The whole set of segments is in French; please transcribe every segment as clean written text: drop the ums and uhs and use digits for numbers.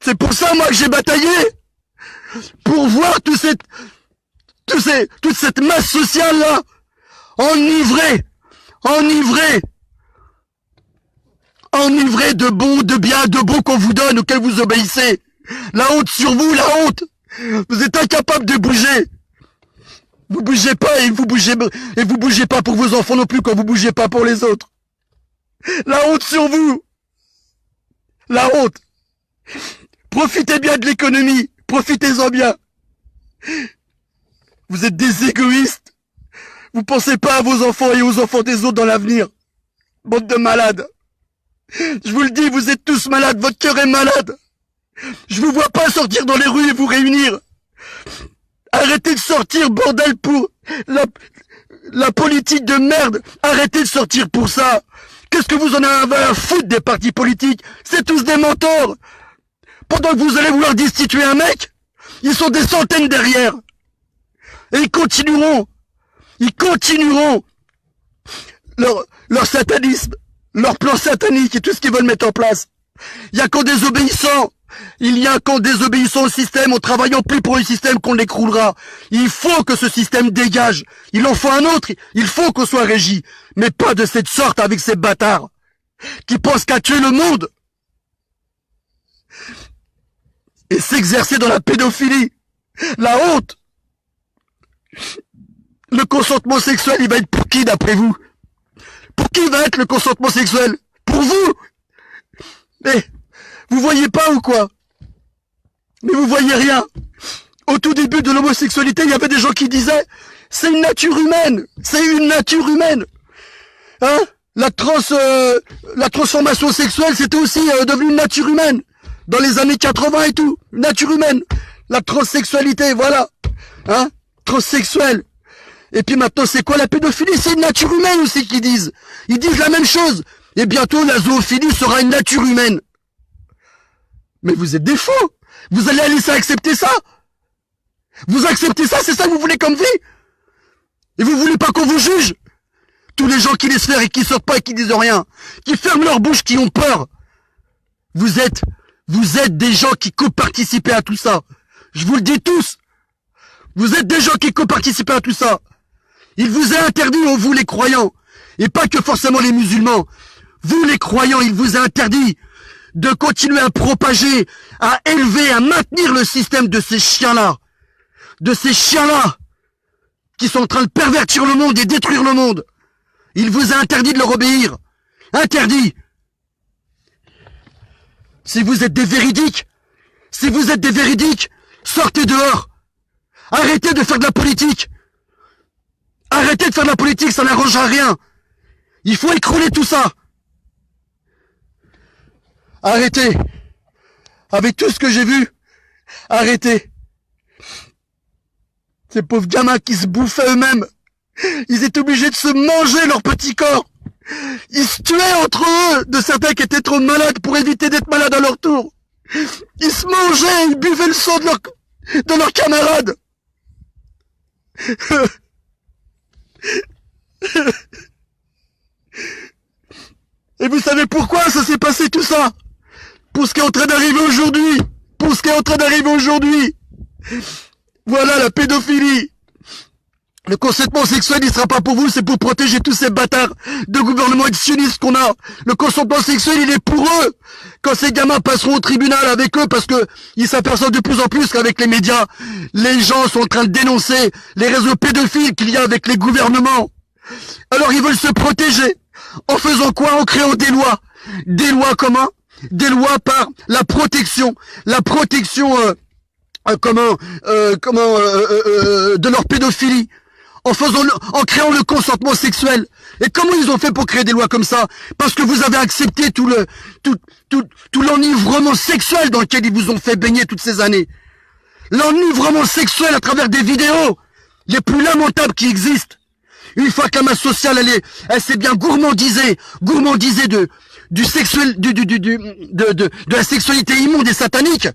C'est pour ça, moi, que j'ai bataillé. Pour voir toute cette masse sociale-là, enivrée de bon, de bien, de beau qu'on vous donne, auquel vous obéissez. La honte sur vous, la honte. Vous êtes incapable de bouger. Vous bougez pas et vous bougez pas pour vos enfants non plus quand vous bougez pas pour les autres. La honte sur vous. La honte. Profitez bien de l'économie. Profitez-en bien. Vous êtes des égoïstes. Vous pensez pas à vos enfants et aux enfants des autres dans l'avenir. Bande de malades. Je vous le dis, vous êtes tous malades. Votre cœur est malade. Je vous vois pas sortir dans les rues et vous réunir. Arrêtez de sortir, bordel, pour la politique de merde. Arrêtez de sortir pour ça. Qu'est-ce que vous en avez à foutre des partis politiques? C'est tous des mentors. Pendant que vous allez vouloir destituer un mec, ils sont des centaines derrière. Et ils continueront leur satanisme, leur plan satanique et tout ce qu'ils veulent mettre en place. Il y a qu'en désobéissant au système, en travaillant plus pour le système qu'on l'écroulera. Il faut que ce système dégage. Il en faut un autre. Il faut qu'on soit régi. Mais pas de cette sorte avec ces bâtards qui pensent qu'à tuer le monde et s'exercer dans la pédophilie. La honte. Le consentement sexuel, il va être pour qui d'après vous? Pour qui va être le consentement sexuel? Pour vous? Mais vous voyez pas ou quoi? Mais vous voyez rien. Au tout début de l'homosexualité, il y avait des gens qui disaient c'est une nature humaine. C'est une nature humaine. Hein? La transformation sexuelle, c'était aussi devenu une nature humaine. Dans les années 80 et tout. Nature humaine. La transsexualité, voilà. Hein? Transsexuel. Et puis maintenant, c'est quoi la pédophilie? C'est une nature humaine aussi qu'ils disent. Ils disent la même chose. Et bientôt, la zoophilie sera une nature humaine. Mais vous êtes des fous. Vous allez laisser accepter ça? Vous acceptez ça? C'est ça que vous voulez comme vie? Et vous voulez pas qu'on vous juge? Tous les gens qui laissent faire et qui sortent pas et qui disent rien. Qui ferment leur bouche, qui ont peur. Vous êtes des gens qui coparticipez à tout ça. Je vous le dis tous. Vous êtes des gens qui coparticipez à tout ça. Il vous est interdit, vous les croyants, et pas que forcément les musulmans. Vous les croyants, il vous est interdit de continuer à propager, à élever, à maintenir le système de ces chiens-là. De ces chiens-là qui sont en train de pervertir le monde et détruire le monde. Il vous est interdit de leur obéir. Interdit. Si vous êtes des véridiques, sortez dehors. Arrêtez de faire de la politique. Arrêtez de faire de la politique, ça n'arrangera rien. Il faut écrouler tout ça. Arrêtez. Avec tout ce que j'ai vu, arrêtez. Ces pauvres gamins qui se bouffaient eux-mêmes. Ils étaient obligés de se manger leur petit corps. Ils se tuaient entre eux, de certains qui étaient trop malades pour éviter d'être malades à leur tour. Ils se mangeaient, ils buvaient le sang de leurs camarades. Et vous savez pourquoi ça s'est passé tout ça? Pour ce qui est en train d'arriver aujourd'hui. Voilà la pédophilie. Le consentement sexuel, il sera pas pour vous, c'est pour protéger tous ces bâtards de gouvernement et de sionistes qu'on a. Le consentement sexuel, il est pour eux. Quand ces gamins passeront au tribunal avec eux, parce que ils s'aperçoivent de plus en plus qu'avec les médias, les gens sont en train de dénoncer les réseaux pédophiles qu'il y a avec les gouvernements. Alors ils veulent se protéger. En faisant quoi? En créant des lois. Des lois comment? Des lois par la protection. La protection, de leur pédophilie. En créant le consentement sexuel. Et comment ils ont fait pour créer des lois comme ça? Parce que vous avez accepté tout l'enivrement sexuel dans lequel ils vous ont fait baigner toutes ces années. L'enivrement sexuel à travers des vidéos les plus lamentables qui existent. Une fois que la masse sociale, elle s'est bien gourmandisée de la sexualité immonde et satanique,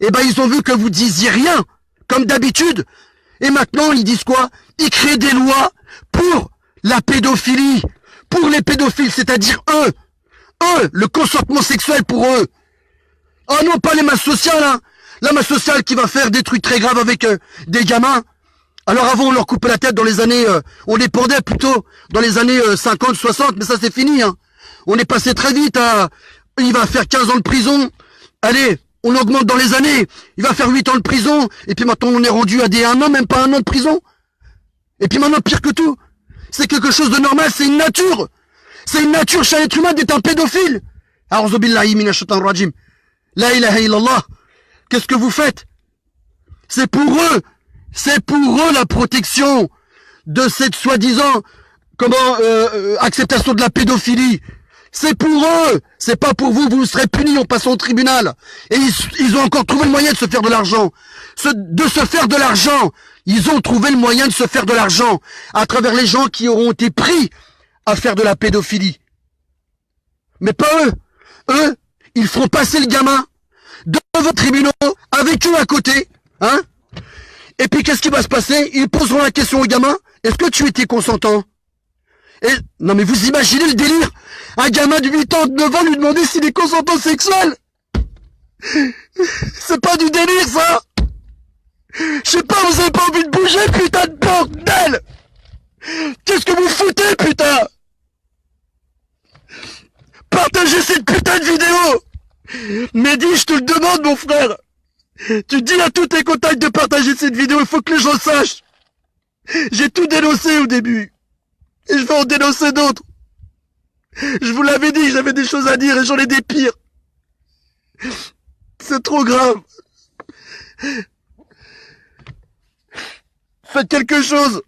et ben ils ont vu que vous disiez rien, comme d'habitude. Et maintenant, ils disent quoi? Ils créent des lois pour la pédophilie, pour les pédophiles, c'est-à-dire eux, le consentement sexuel pour eux. Oh non, pas les masses sociales, hein. La masse sociale qui va faire des trucs très graves avec des gamins. Alors avant, on leur coupait la tête dans les années... on les pendait plutôt dans les années 50, 60, mais ça c'est fini, hein. On est passé très vite à... Il va faire 15 ans de prison. Allez, on augmente dans les années. Il va faire 8 ans de prison. Et puis maintenant, on est rendu à des 1 an, même pas 1 an de prison. Et puis maintenant, pire que tout, c'est quelque chose de normal, c'est une nature. C'est une nature chez l'être humain d'être un pédophile. A'udhu billahi minash shaitanir rajim. La ilaha illallah. Qu'est-ce que vous faites? C'est pour eux la protection de cette soi-disant acceptation de la pédophilie. C'est pour eux, c'est pas pour vous, vous serez punis en passant au tribunal. Et ils ont encore trouvé le moyen de se faire de l'argent. Ils ont trouvé le moyen de se faire de l'argent à travers les gens qui auront été pris à faire de la pédophilie. Mais pas eux. Eux, ils feront passer le gamin devant vos tribunaux, avec eux à côté, hein. Et puis qu'est-ce qui va se passer? Ils poseront la question au gamin, est-ce que tu étais consentant? Et, non mais vous imaginez le délire? Un gamin de 8 ans, de 9 ans lui demander s'il est consentant sexuel? C'est pas du délire ça? Je sais pas, vous avez pas envie de bouger, putain de bordel? Qu'est-ce que vous foutez, putain? Partagez cette putain de vidéo! Mehdi, je te le demande, mon frère! Tu dis à tous tes contacts de partager cette vidéo, il faut que les gens sachent! J'ai tout dénoncé au début! Et je vais en dénoncer d'autres! Je vous l'avais dit, j'avais des choses à dire et j'en ai des pires! C'est trop grave! Faites quelque chose!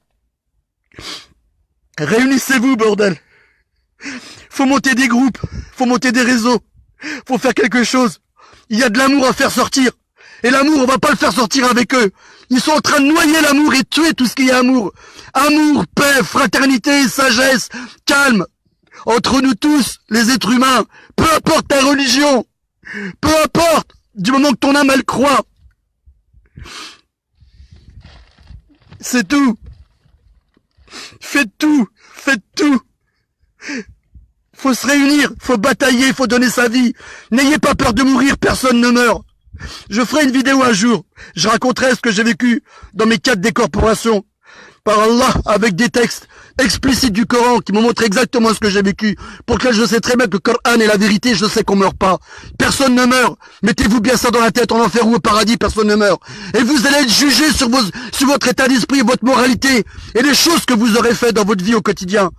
Réunissez-vous, bordel! Faut monter des groupes, faut monter des réseaux, faut faire quelque chose. Il y a de l'amour à faire sortir. Et l'amour, on va pas le faire sortir avec eux. Ils sont en train de noyer l'amour et de tuer tout ce qui est amour. Amour, paix, fraternité, sagesse, calme. Entre nous tous, les êtres humains, peu importe ta religion, peu importe, du moment que ton âme elle croit. C'est tout. Faites tout, faites tout. Faut se réunir, faut batailler, faut donner sa vie. N'ayez pas peur de mourir, personne ne meurt. Je ferai une vidéo un jour. Je raconterai ce que j'ai vécu dans mes 4 décorporations. Par Allah, avec des textes explicites du Coran qui m'ont montré exactement ce que j'ai vécu. Pour que je sais très bien que le Coran est la vérité, je sais qu'on meurt pas. Personne ne meurt. Mettez-vous bien ça dans la tête, en enfer ou au paradis, personne ne meurt. Et vous allez être jugé sur votre état d'esprit, votre moralité et les choses que vous aurez fait dans votre vie au quotidien.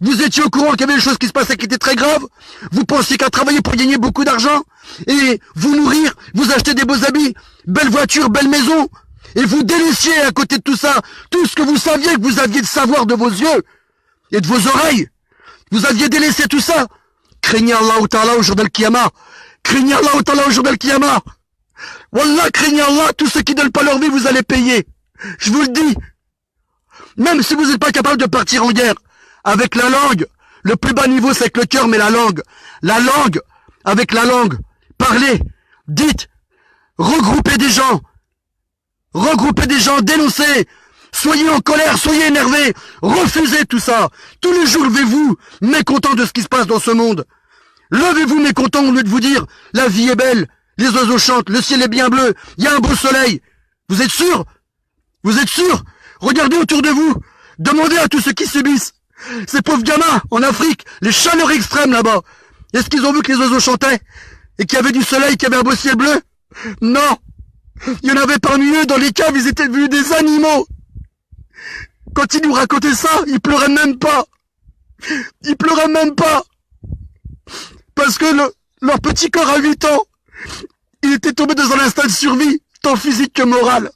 Vous étiez au courant qu'il y avait des choses qui se passaient qui étaient très graves. Vous pensiez qu'à travailler pour gagner beaucoup d'argent et vous nourrir, vous acheter des beaux habits, belles voitures, belles maisons, et vous délaissiez à côté de tout ça, tout ce que vous saviez que vous aviez de savoir de vos yeux et de vos oreilles. Vous aviez délaissé tout ça. Craignez Allah Ta'ala au jour d'Al-Qiyamah. Craignez Allah Ta'ala au jour d'Al-Qiyamah. Wallah, craignez Allah, tous ceux qui donnent pas leur vie, vous allez payer. Je vous le dis. Même si vous n'êtes pas capable de partir en guerre, avec la langue, le plus bas niveau c'est avec le cœur, mais la langue, avec la langue, parlez, dites, regroupez des gens, dénoncez, soyez en colère, soyez énervés, refusez tout ça. Tous les jours, levez-vous, mécontents de ce qui se passe dans ce monde. Levez-vous mécontents au lieu de vous dire, la vie est belle, les oiseaux chantent, le ciel est bien bleu, il y a un beau soleil. Vous êtes sûr? Vous êtes sûr? Regardez autour de vous, demandez à tous ceux qui subissent. Ces pauvres gamins, en Afrique, les chaleurs extrêmes là-bas. Est-ce qu'ils ont vu que les oiseaux chantaient? Et qu'il y avait du soleil, qu'il y avait un beau ciel bleu? Non. Il y en avait parmi eux, dans les caves, ils étaient devenus des animaux. Quand ils nous racontaient ça, ils pleuraient même pas. Ils pleuraient même pas. Parce que leur petit corps à 8 ans, il était tombé dans un instinct de survie, tant physique que moral.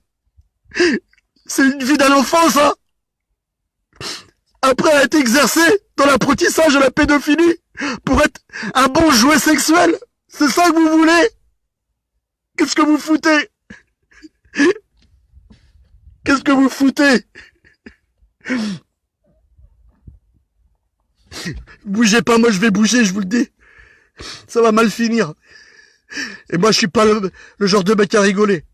C'est une vie d'un enfant, ça. Après être exercé dans l'apprentissage de la pédophilie pour être un bon jouet sexuel. C'est ça que vous voulez? Qu'est-ce que vous foutez? Qu'est-ce que vous foutez? Bougez pas, moi je vais bouger, je vous le dis. Ça va mal finir. Et moi je suis pas le genre de mec à rigoler.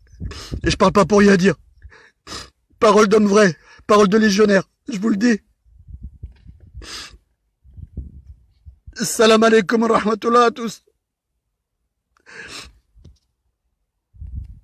Et je parle pas pour rien dire. Parole d'homme vrai, parole de légionnaire, je vous le dis. Salam alaikum wa rahmatullah à tous.